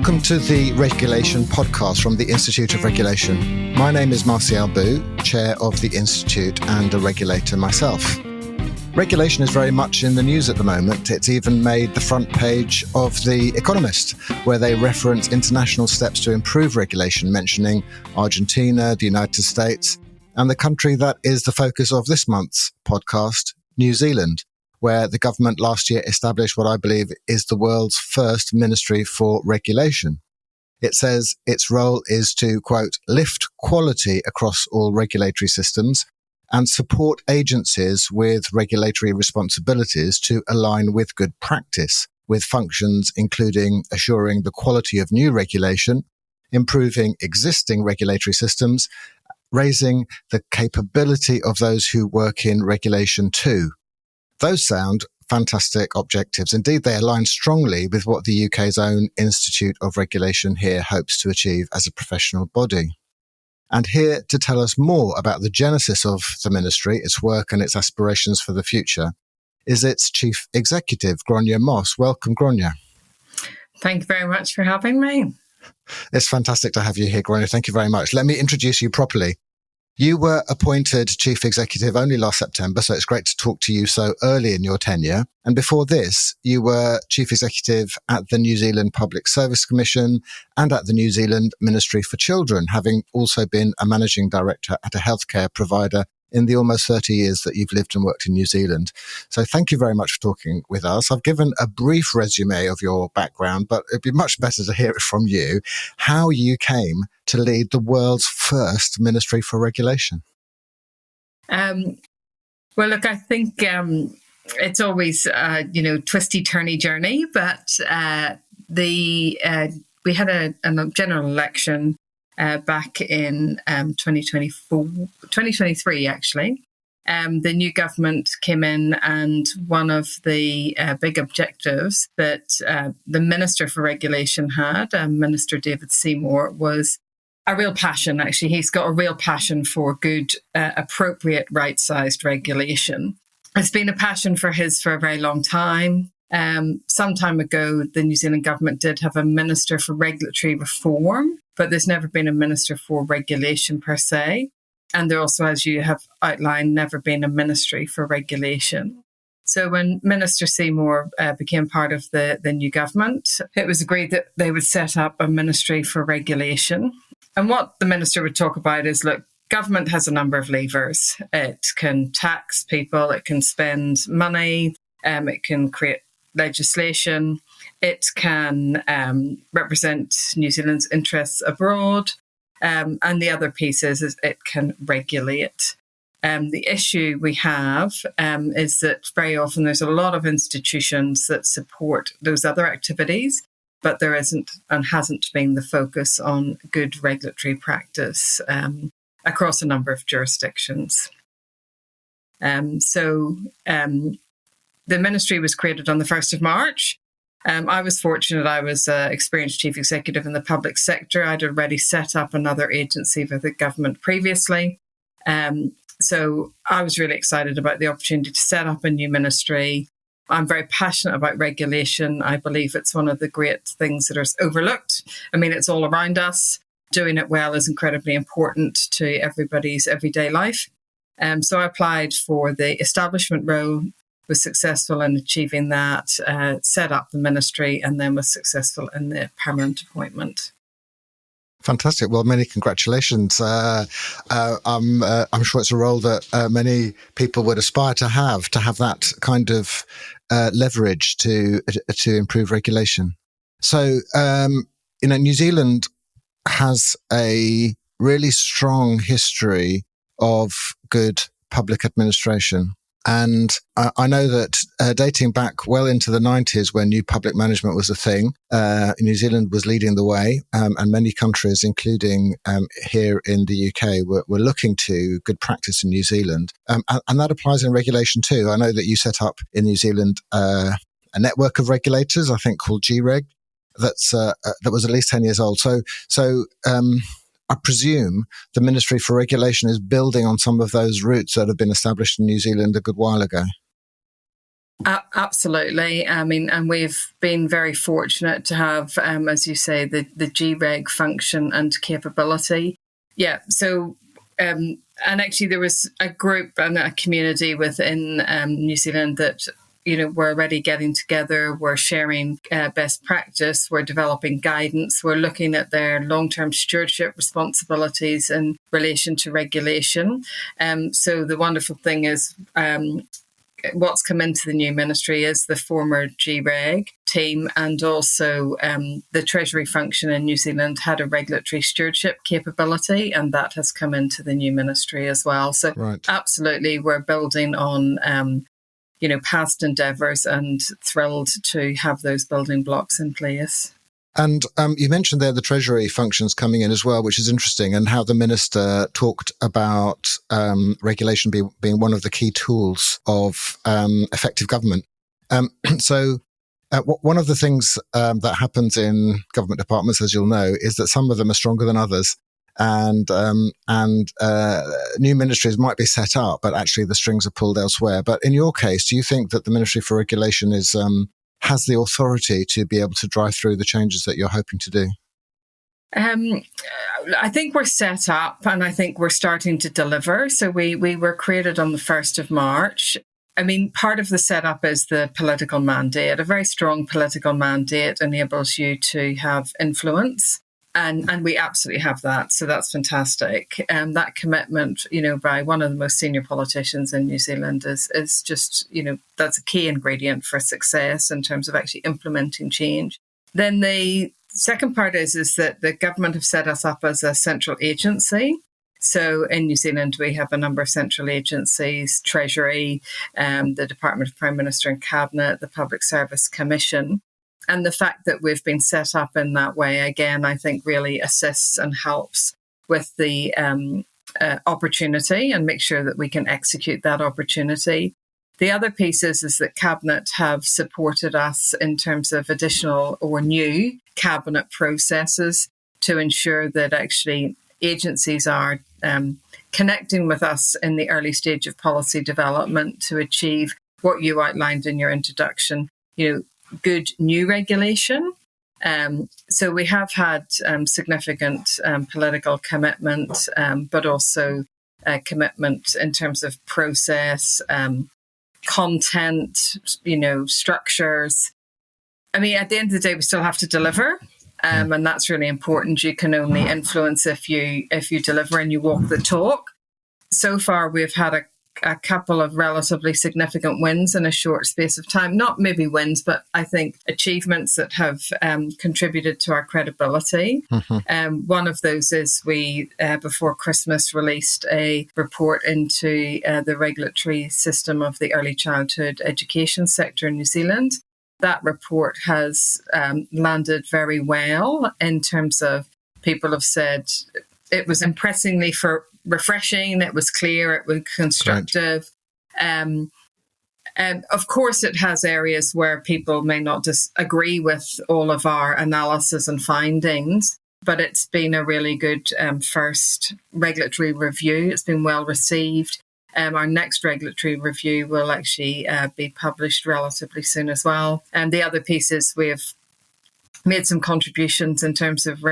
Welcome to the Regulation Podcast from the Institute of Regulation. My name is Martial Bou, Chair of the Institute and a regulator myself. Regulation is very much in the news at the moment. It's even made the front page of The Economist, where they reference international steps to improve regulation, mentioning Argentina, the United States, and the country that is the focus of this month's podcast, New Zealand, where the government last year established what I believe is the world's first Ministry for Regulation. It says its role is to, quote, lift quality across all regulatory systems and support agencies with regulatory responsibilities to align with good practice, with functions including assuring the quality of new regulation, improving existing regulatory systems, raising the capability of those who work in regulation too. Those sound fantastic objectives. Indeed, they align strongly with what the UK's own Institute of Regulation here hopes to achieve as a professional body. And here to tell us more about the genesis of the ministry, its work and its aspirations for the future, is its Chief Executive, Grainne Moss. Welcome, Grainne. Thank you very much for having me. It's fantastic to have you here, Grainne. Thank you very much. Let me introduce you properly. You were appointed Chief Executive only last September, so it's great to talk to you so early in your tenure. And before this, you were Chief Executive at the New Zealand Public Service Commission and at the New Zealand Ministry for Children, having also been a Managing Director at a healthcare provider in the almost 30 years that you've lived and worked in New Zealand. So thank you very much for talking with us. I've given a brief resume of your background, but it'd be much better to hear it from you, how you came to lead the world's first Ministry for Regulation. Well, look, I think it's always, twisty-turny journey, but we had a general election back in 2023, actually. The new government came in, and one of the big objectives that the Minister for Regulation had, Minister David Seymour, was a real passion, actually. He's got a real passion for good, appropriate, right-sized regulation. It's been a passion for his for a very long time. Some time ago, the New Zealand government did have a Minister for Regulatory Reform, but there's never been a Minister for Regulation per se. And there also, as you have outlined, never been a Ministry for Regulation. So when Minister Seymour became part of the new government, it was agreed that they would set up a Ministry for Regulation. And what the minister would talk about is, look, government has a number of levers. It can tax people, it can spend money, it can create legislation, it can represent New Zealand's interests abroad, and the other piece is it can regulate. The issue we have is that very often there's a lot of institutions that support those other activities, but there isn't and hasn't been the focus on good regulatory practice across a number of jurisdictions. So the ministry was created on the 1st of March. I was fortunate. I was an experienced chief executive in the public sector. I'd already set up another agency for the government previously. So I was really excited about the opportunity to set up a new ministry. I'm very passionate about regulation. I believe it's one of the great things that is overlooked. I mean, it's all around us. Doing it well is incredibly important to everybody's everyday life. So I applied for the establishment role, was successful in achieving that, set up the ministry, and then was successful in the permanent appointment. Fantastic. Well, many congratulations. I'm sure it's a role that many people would aspire to have that kind of leverage to improve regulation. So, New Zealand has a really strong history of good public administration. And I know that dating back well into the 90s, when new public management was a thing, New Zealand was leading the way, and many countries, including here in the UK, were looking to good practice in New Zealand. And that applies in regulation too. I know that you set up in New Zealand a network of regulators, I think called GREG, that was at least 10 years old. So I presume the Ministry for Regulation is building on some of those roots that have been established in New Zealand a good while ago. Absolutely. I mean, and we've been very fortunate to have, as you say, the GREG function and capability. Yeah. So, and actually, there was a group and a community within New Zealand that, we're already getting together. We're sharing best practice. We're developing guidance. We're looking at their long-term stewardship responsibilities in relation to regulation. So the wonderful thing is, what's come into the new ministry is the former GREG team, and also the Treasury function in New Zealand had a regulatory stewardship capability, and that has come into the new ministry as well. So Right. Absolutely, we're building on past endeavours and thrilled to have those building blocks in place. And you mentioned there the Treasury functions coming in as well, which is interesting, and how the minister talked about regulation being one of the key tools of effective government. So one of the things that happens in government departments, as you'll know, is that some of them are stronger than others. And new ministries might be set up, but actually the strings are pulled elsewhere. But in your case, do you think that the Ministry for Regulation has the authority to be able to drive through the changes that you're hoping to do? I think we're set up, and I think we're starting to deliver. So we were created on the 1st of March. I mean, part of the setup is the political mandate. A very strong political mandate enables you to have influence. And we absolutely have that. So that's fantastic. That commitment, by one of the most senior politicians in New Zealand is just, that's a key ingredient for success in terms of actually implementing change. Then the second part is that the government have set us up as a central agency. So in New Zealand, we have a number of central agencies, Treasury, the Department of Prime Minister and Cabinet, the Public Service Commission. And the fact that we've been set up in that way, again, I think really assists and helps with the opportunity and make sure that we can execute that opportunity. The other piece is that Cabinet have supported us in terms of additional or new Cabinet processes to ensure that actually agencies are connecting with us in the early stage of policy development to achieve what you outlined in your introduction, good new regulation. So we have had significant political commitment, but also commitment in terms of process, content, structures. I mean, at the end of the day, we still have to deliver. And that's really important. You can only influence if you deliver and you walk the talk. So far, we've had a couple of relatively significant wins in a short space of time. Not maybe wins, but I think achievements that have contributed to our credibility. Mm-hmm. One of those is we, before Christmas, released a report into the regulatory system of the early childhood education sector in New Zealand. That report has landed very well in terms of people have said it was impressingly refreshing, it was clear, it was constructive. Of course, it has areas where people may not disagree with all of our analysis and findings, but it's been a really good first regulatory review. It's been well received. Our next regulatory review will actually be published relatively soon as well. And the other piece is we have made some contributions in terms of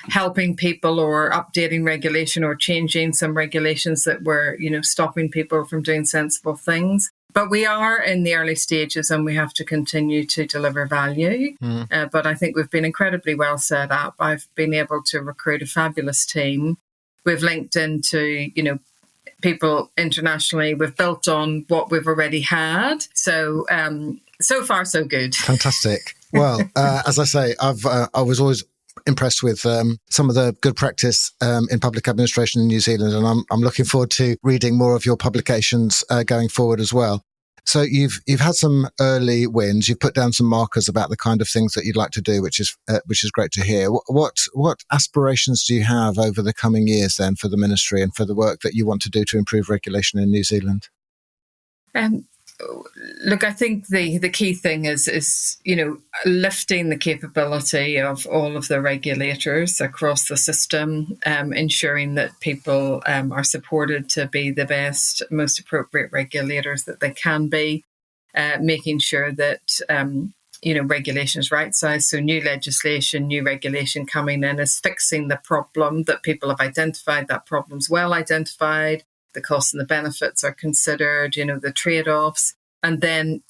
helping people or updating regulation or changing some regulations that were, stopping people from doing sensible things. But we are in the early stages and we have to continue to deliver value. But I think we've been incredibly well set up. I've been able to recruit a fabulous team. We've linked into, people internationally. We've built on what we've already had. So, so far, so good. Fantastic. Well, as I say, I was always impressed with some of the good practice in public administration in New Zealand, and I'm looking forward to reading more of your publications going forward as well. So you've had some early wins. You've put down some markers about the kind of things that you'd like to do, which is great to hear. What aspirations do you have over the coming years then for the ministry and for the work that you want to do to improve regulation in New Zealand? Look, I think the key thing is lifting the capability of all of the regulators across the system, ensuring that people are supported to be the best, most appropriate regulators that they can be. making sure that regulation is right-sized. So new legislation, new regulation coming in is fixing the problem that people have identified. That problem's well identified. The costs and the benefits are considered, the trade-offs. And then,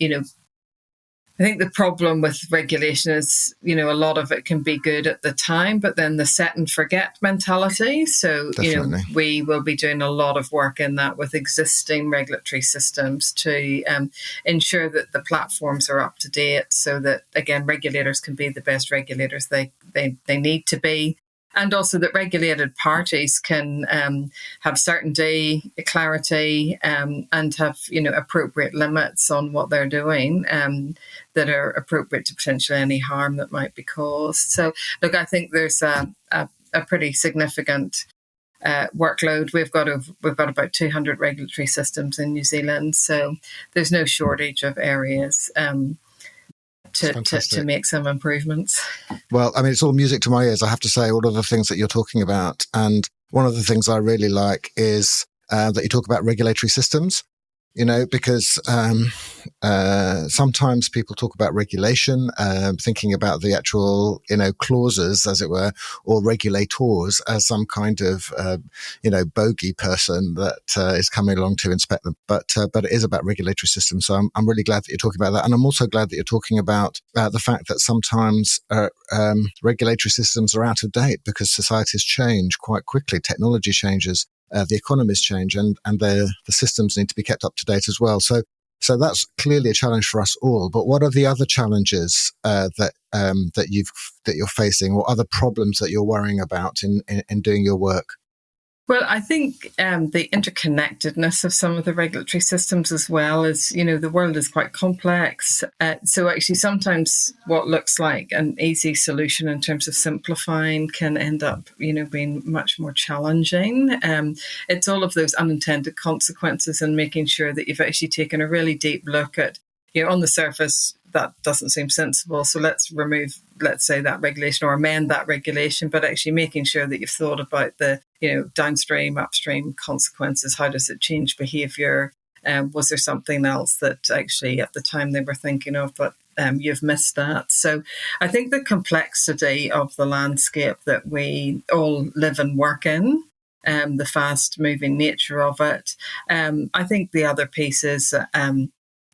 I think the problem with regulation is, a lot of it can be good at the time, but then the set and forget mentality. So, Definitely. We will be doing a lot of work in that with existing regulatory systems to ensure that the platforms are up to date so that, again, regulators can be the best regulators they need to be. And also that regulated parties can have certainty, clarity, and have appropriate limits on what they're doing that are appropriate to potentially any harm that might be caused. So, look, I think there's a pretty significant workload. We've got about 200 regulatory systems in New Zealand, so there's no shortage of areas to make some improvements. Well, I mean, it's all music to my ears, I have to say, all of the things that you're talking about. And one of the things I really like is that you talk about regulatory systems, because sometimes people talk about regulation, thinking about the actual, clauses, as it were, or regulators as some kind of, bogey person that is coming along to inspect them. But it is about regulatory systems. So I'm really glad that you're talking about that. And I'm also glad that you're talking about the fact that sometimes regulatory systems are out of date because societies change quite quickly. Technology changes. The economies change, and the systems need to be kept up to date as well. So that's clearly a challenge for us all. But what are the other challenges that you're facing, or other problems that you're worrying about in doing your work? Well, I think the interconnectedness of some of the regulatory systems as well is, the world is quite complex. So actually sometimes what looks like an easy solution in terms of simplifying can end up, being much more challenging. It's all of those unintended consequences and making sure that you've actually taken a really deep look at, on the surface, that doesn't seem sensible. So let's remove, let's say, that regulation or amend that regulation, but actually making sure that you've thought about the, downstream, upstream consequences. How does it change behaviour? Was there something else that actually at the time they were thinking of, but you've missed that? So I think the complexity of the landscape that we all live and work in, the fast-moving nature of it. I think the other piece is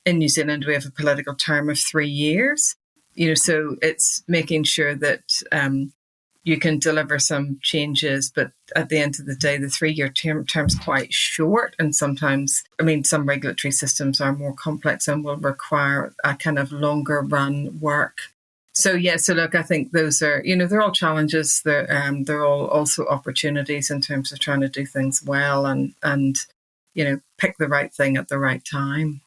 in New Zealand, we have a political term of 3 years, so it's making sure that you can deliver some changes, but at the end of the day, the 3-year term's quite short. And sometimes, some regulatory systems are more complex and will require a kind of longer run work. So look, I think those are, they're all challenges. They're all also opportunities in terms of trying to do things well and pick the right thing at the right time.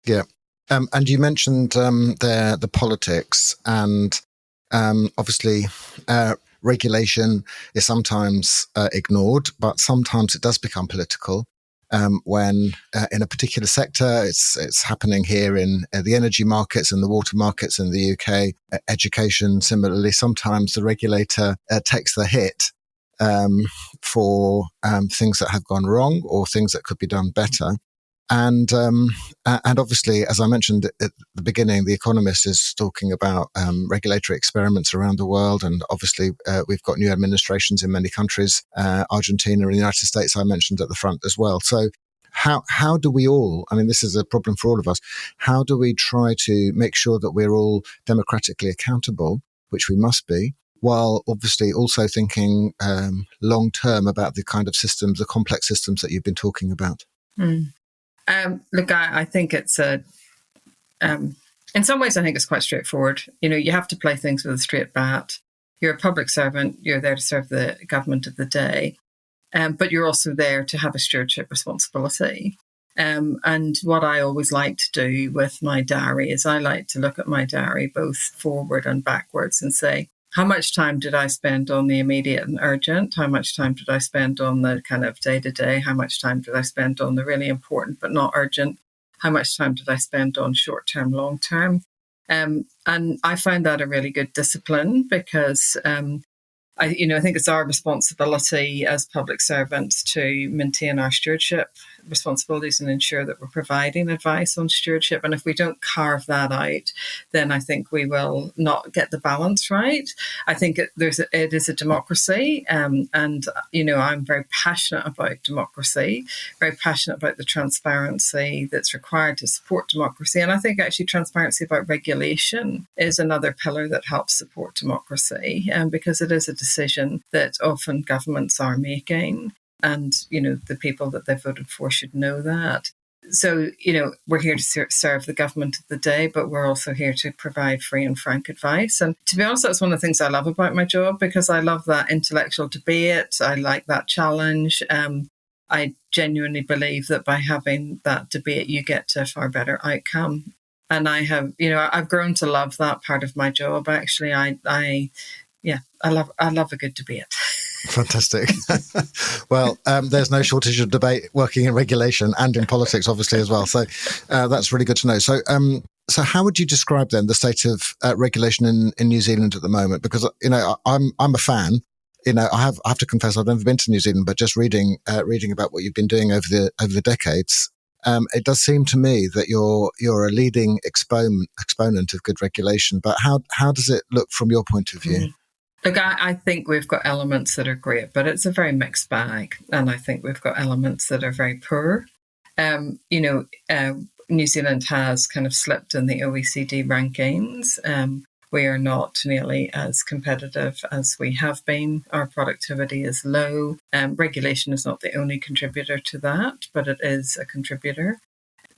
Yeah. And you mentioned the politics, and obviously regulation is sometimes ignored, but sometimes it does become political when in a particular sector. It's happening here in the energy markets and the water markets in the UK. Education, similarly, sometimes the regulator takes the hit for things that have gone wrong or things that could be done better. And obviously, as I mentioned at the beginning, The Economist is talking about regulatory experiments around the world. And obviously, we've got new administrations in many countries, Argentina and the United States, I mentioned at the front as well. So how do we all, this is a problem for all of us, how do we try to make sure that we're all democratically accountable, which we must be, while obviously also thinking long term about the kind of systems, the complex systems that you've been talking about? Look, I think it's in some ways, I think it's quite straightforward. You have to play things with a straight bat. You're a public servant. You're there to serve the government of the day. But you're also there to have a stewardship responsibility. And what I always like to do with my diary is I like to look at my diary both forward and backwards and say, how much time did I spend on the immediate and urgent? How much time did I spend on the kind of day-to-day? How much time did I spend on the really important but not urgent? How much time did I spend on short-term, long-term? And I find that a really good discipline because I think it's our responsibility as public servants to maintain our stewardship responsibilities and ensure that we're providing advice on stewardship. And if we don't carve that out, then I think we will not get the balance right. I think it is a democracy, and I'm very passionate about democracy, very passionate about the transparency that's required to support democracy. And I think actually transparency about regulation is another pillar that helps support democracy, because it is a decision that often governments are making. And, the people that they voted for should know that. So, we're here to serve the government of the day, but we're also here to provide free and frank advice. And to be honest, that's one of the things I love about my job, because I love that intellectual debate. I like that challenge. I genuinely believe that by having that debate, you get to a far better outcome. And I have, I've grown to love that part of my job. Actually, I love a good debate. Fantastic. Well, there's no shortage of debate working in regulation and in politics, obviously, as well. So that's really good to know. So how would you describe then the state of regulation in New Zealand at the moment? Because I'm a fan. I have to confess I've never been to New Zealand, but just reading about what you've been doing over the decades, it does seem to me that you're a leading exponent of good regulation. But how does it look from your point of view? Mm-hmm. Look, I think we've got elements that are great, but it's a very mixed bag. And I think we've got elements that are very poor. New Zealand has kind of slipped in the OECD rankings. We are not nearly as competitive as we have been. Our productivity is low. Regulation is not the only contributor to that, but it is a contributor.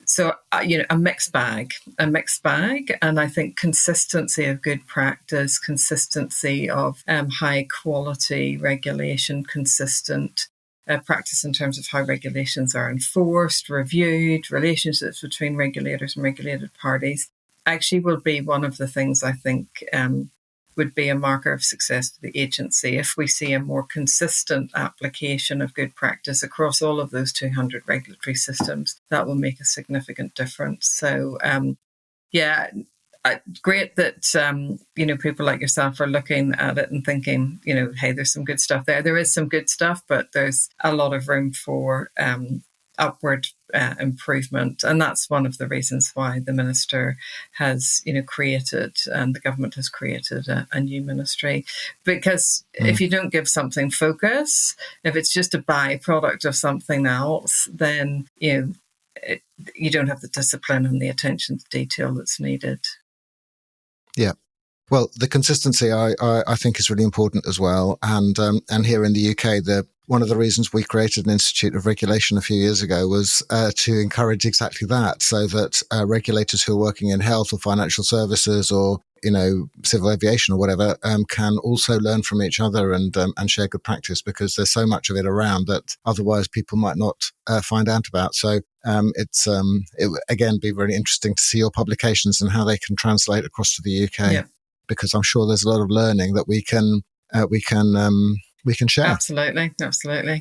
So, a mixed bag. And I think consistency of good practice, consistency of high quality regulation, consistent practice in terms of how regulations are enforced, reviewed, relationships between regulators and regulated parties, actually will be one of the things I think would be a marker of success for the agency if we see a more consistent application of good practice across all of those 200 regulatory systems. That will make a significant difference. So, great that, people like yourself are looking at it and thinking, hey, there's some good stuff there. There is some good stuff, but there's a lot of room for upward improvement. And that's one of the reasons why the minister has, created, and the government has created a new ministry. Because if you don't give something focus, if it's just a byproduct of something else, then, you don't have the discipline and the attention to detail that's needed. Yeah. Well, the consistency I think is really important as well. And here in the UK, one of the reasons we created an Institute of Regulation a few years ago was to encourage exactly that, so that regulators who are working in health or financial services or civil aviation or whatever can also learn from each other and share good practice, because there's so much of it around that otherwise people might not find out about. So it would again be very interesting to see your publications and how they can translate across to the UK. Yeah. Because I'm sure there's a lot of learning that we can share. Absolutely.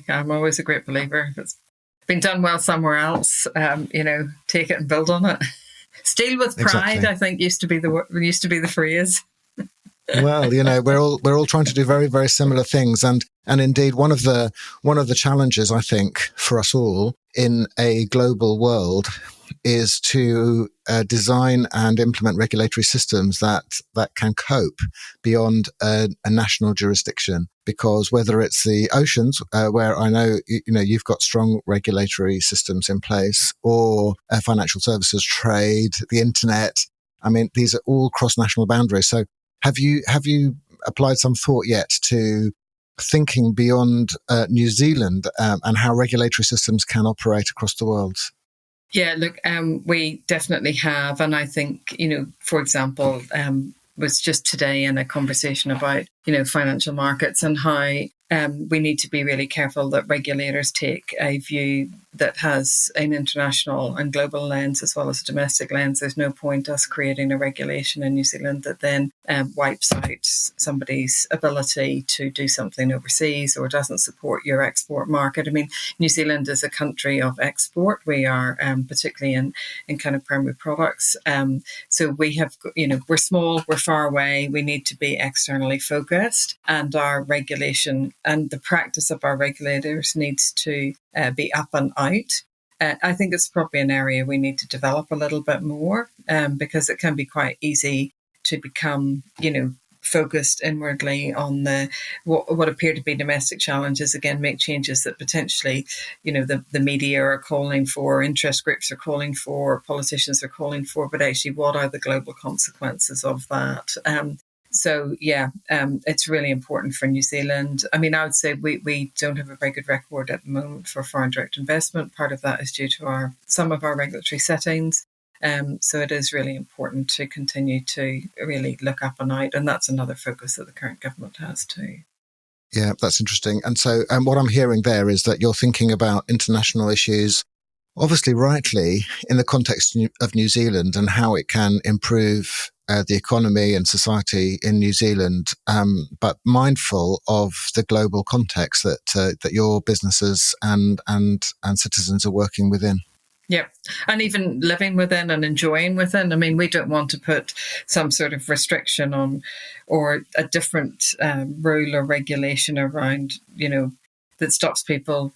I'm always a great believer. If it's been done well somewhere else, take it and build on it. Steal with pride, exactly. I think used to be the phrase. Well, we're all trying to do very, very similar things, and indeed one of the challenges I think for us all in a global world is to design and implement regulatory systems that can cope beyond a national jurisdiction. Because whether it's the oceans, where I know you've got strong regulatory systems in place, or financial services, trade, the internet, I mean, these are all cross-national boundaries. So have you applied some thought yet to thinking beyond New Zealand and how regulatory systems can operate across the world? Yeah, look, we definitely have. And I think, for example, was just today in a conversation about, financial markets and how we need to be really careful that regulators take a view that has an international and global lens as well as a domestic lens. There's no point us creating a regulation in New Zealand that then wipes out somebody's ability to do something overseas or doesn't support your export market. I mean, New Zealand is a country of export. We are particularly in kind of primary products. So we have, we're small, we're far away. We need to be externally focused, and our regulation and the practice of our regulators needs to be up and out. I think it's probably an area we need to develop a little bit more, because it can be quite easy to become, focused inwardly on what appear to be domestic challenges. Again, make changes that potentially, the media are calling for, interest groups are calling for, politicians are calling for, but actually, what are the global consequences of that? It's really important for New Zealand. I mean, I would say we don't have a very good record at the moment for foreign direct investment. Part of that is due to some of our regulatory settings. So it is really important to continue to really look up and out. And that's another focus that the current government has too. Yeah, that's interesting. And so what I'm hearing there is that you're thinking about international issues, obviously rightly, in the context of New Zealand and how it can improve the economy and society in New Zealand, but mindful of the global context that your businesses and citizens are working within. Yep. And even living within and enjoying within. I mean, we don't want to put some sort of restriction on or a different rule or regulation around, that stops people,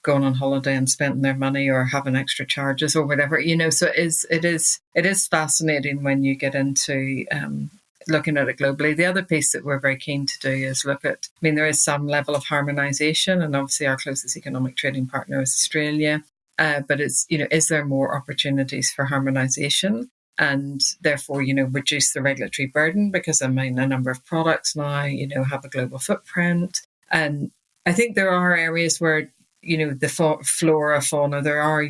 going on holiday and spending their money or having extra charges or whatever, So it is fascinating when you get into looking at it globally. The other piece that we're very keen to do is look at, there is some level of harmonisation, and obviously our closest economic trading partner is Australia. But it's, is there more opportunities for harmonisation and therefore, reduce the regulatory burden? Because a number of products now, have a global footprint. And I think there are areas where, the flora, fauna, there are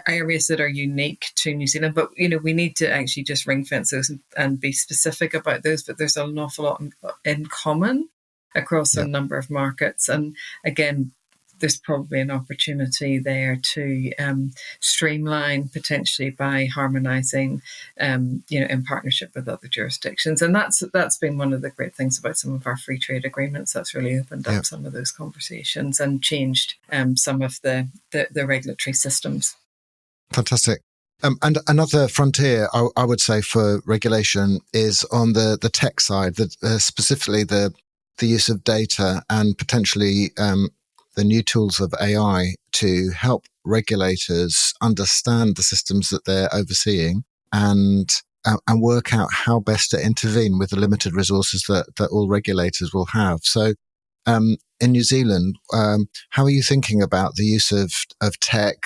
areas that are unique to New Zealand, but, we need to actually just ring fence those and be specific about those. But there's an awful lot in common across a number of markets. And again, there's probably an opportunity there to streamline potentially by harmonising, in partnership with other jurisdictions. And that's been one of the great things about some of our free trade agreements. That's really opened up some of those conversations and changed some of the regulatory systems. Fantastic. And another frontier, I would say, for regulation is on the tech side, specifically the use of data and potentially the new tools of AI to help regulators understand the systems that they're overseeing and work out how best to intervene with the limited resources that all regulators will have. So in New Zealand, how are you thinking about the use of tech,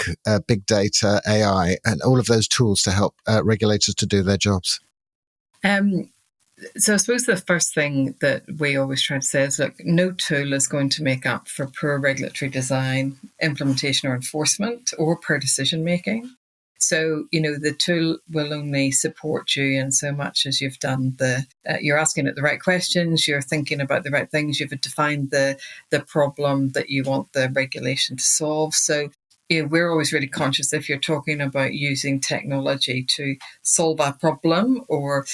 big data, AI, and all of those tools to help regulators to do their jobs? So I suppose the first thing that we always try to say is, look, no tool is going to make up for poor regulatory design, implementation or enforcement, or poor decision making. So, the tool will only support you in so much as you've done you're asking it the right questions, you're thinking about the right things, you've defined the problem that you want the regulation to solve. So, we're always really conscious if you're talking about using technology to solve a problem or,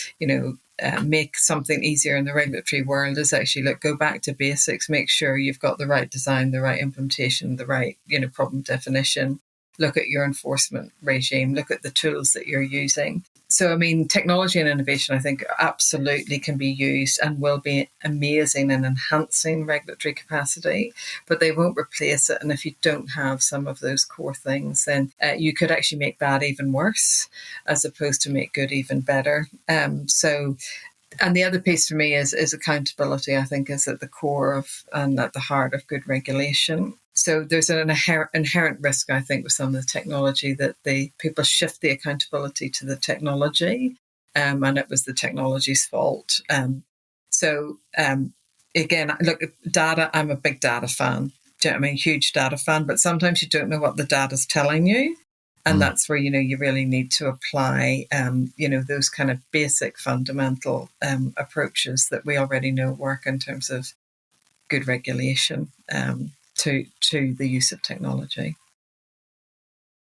make something easier in the regulatory world, is actually go back to basics, make sure you've got the right design, the right implementation, the right, problem definition. Look at your enforcement regime, look at the tools that you're using. So, technology and innovation, I think, absolutely can be used and will be amazing in enhancing regulatory capacity, but they won't replace it. And if you don't have some of those core things, then you could actually make bad even worse, as opposed to make good even better. And the other piece for me is accountability, I think, is at the core of and at the heart of good regulation. So there's an inherent risk, I think, with some of the technology that people shift the accountability to the technology, and it was the technology's fault. Again, look, data, I'm a big data fan. Do you know what I mean? Huge data fan, but sometimes you don't know what the data's telling you. And that's where, you really need to apply, those kind of basic fundamental approaches that we already know work in terms of good regulation to the use of technology.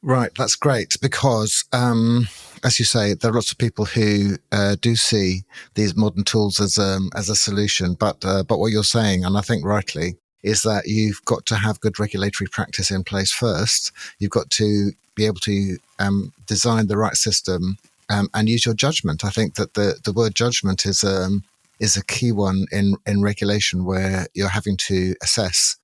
Right, that's great because, as you say, there are lots of people who do see these modern tools as a solution. But what you're saying, and I think rightly, is that you've got to have good regulatory practice in place first. You've got to be able to design the right system and use your judgment. I think that the word judgment is a key one in regulation, where you're having to assess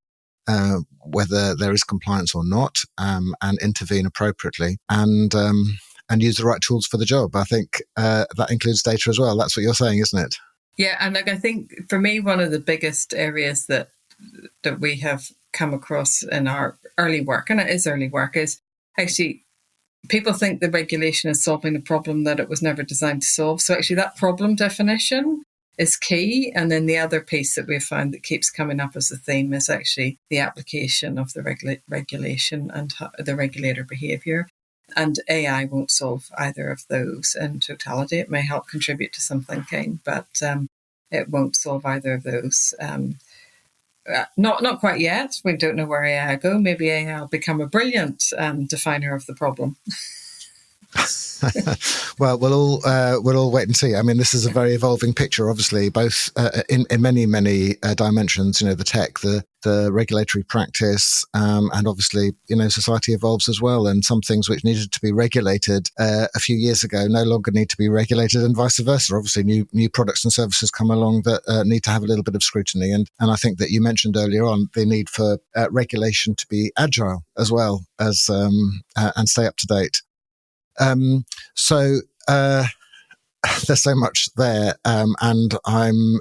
whether there is compliance or not, and intervene appropriately, and use the right tools for the job. I think that includes data as well. That's what you're saying, isn't it? Yeah, and I think for me, one of the biggest areas that we have come across in our early work, and it is early work, is actually people think the regulation is solving the problem that it was never designed to solve. So actually that problem definition is key. And then the other piece that we've found that keeps coming up as a theme is actually the application of the regulation and the regulator behaviour. And AI won't solve either of those in totality. It may help contribute to some thinking, but it won't solve either of those. Not quite yet. We don't know where AI will go. Maybe AI will become a brilliant definer of the problem. Well, we'll all wait and see. I mean, this is a very evolving picture, obviously, both in many dimensions. The tech, the regulatory practice, and obviously, society evolves as well. And some things which needed to be regulated a few years ago no longer need to be regulated, and vice versa. Obviously, new products and services come along that need to have a little bit of scrutiny. And I think that you mentioned earlier on the need for regulation to be agile as well as and stay up to date. So there's so much there, and I'm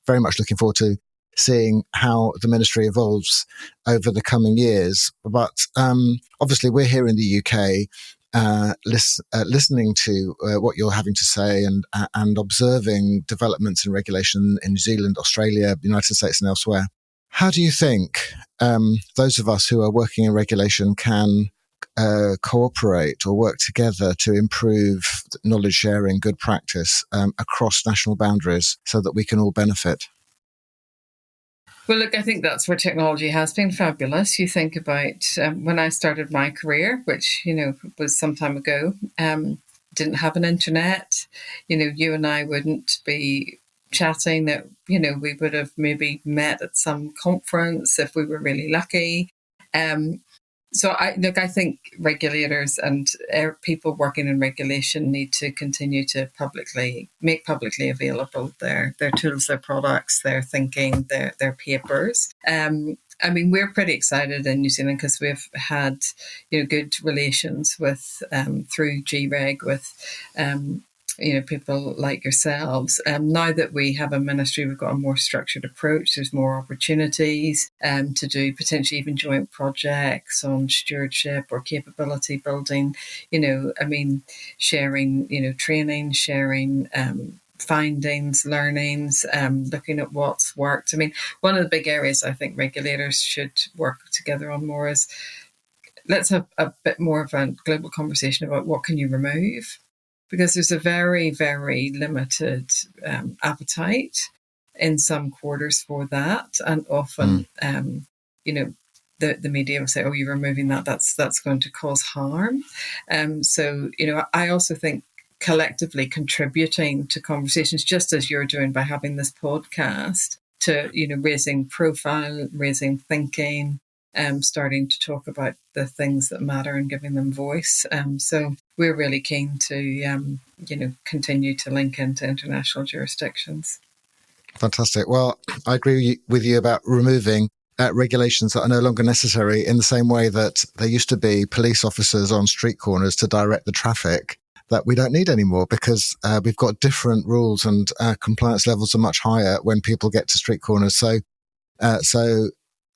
very much looking forward to seeing how the ministry evolves over the coming years. But obviously, we're here in the UK, listening to what you're having to say and observing developments in regulation in New Zealand, Australia, the United States, and elsewhere. How do you think those of us who are working in regulation can cooperate or work together to improve knowledge sharing, good practice across national boundaries so that we can all benefit? Well, look, I think that's where technology has been fabulous. You think about when I started my career, which, was some time ago, didn't have an internet. You and I wouldn't be chatting, that, we would have maybe met at some conference if we were really lucky. So I think regulators and people working in regulation need to continue to make publicly available their tools, their products, their thinking, their papers. We're pretty excited in New Zealand because we've had good relations with through GREG with people like yourselves. Now that we have a ministry, we've got a more structured approach. There's more opportunities to do potentially even joint projects on stewardship or capability building. Sharing, training, sharing findings, learnings, looking at what's worked. One of the big areas I think regulators should work together on more is let's have a bit more of a global conversation about what can you remove. Because there's a very, very limited appetite in some quarters for that. And often, the media will say, oh, you're removing that, that's going to cause harm. I also think collectively contributing to conversations, just as you're doing by having this podcast, to, raising profile, raising thinking, starting to talk about the things that matter and giving them voice. So we're really keen to, continue to link into international jurisdictions. Fantastic. Well, I agree with you about removing regulations that are no longer necessary, in the same way that there used to be police officers on street corners to direct the traffic that we don't need anymore, because we've got different rules and compliance levels are much higher when people get to street corners. So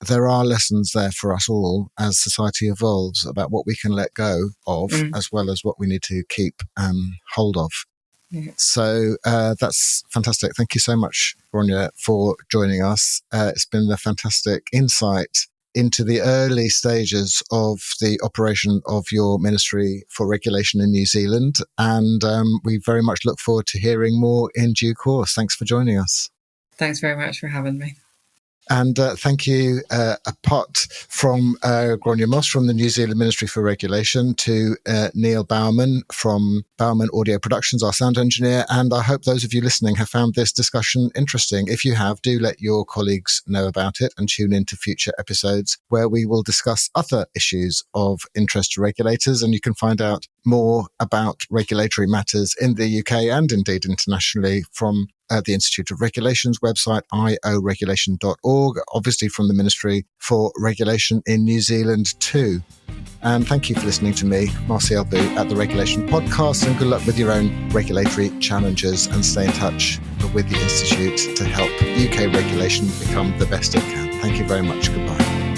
there are lessons there for us all as society evolves about what we can let go of, as well as what we need to keep hold of. Yeah. So that's fantastic. Thank you so much, Grainne, for joining us. It's been a fantastic insight into the early stages of the operation of your Ministry for Regulation in New Zealand. And we very much look forward to hearing more in due course. Thanks for joining us. Thanks very much for having me. And thank you, apart from Grainne Moss from the New Zealand Ministry for Regulation, to Neil Bowerman from Bowerman Audio Productions, our sound engineer. And I hope those of you listening have found this discussion interesting. If you have, do let your colleagues know about it and tune in to future episodes where we will discuss other issues of interest to regulators. And you can find out more about regulatory matters in the UK and indeed internationally from at the Institute of Regulation's website, ioregulation.org, obviously from the Ministry for Regulation in New Zealand too. And thank you for listening to me, Marcia Albu, at the Regulation Podcast, and good luck with your own regulatory challenges, and stay in touch with the Institute to help UK regulation become the best it can. Thank you very much. Goodbye.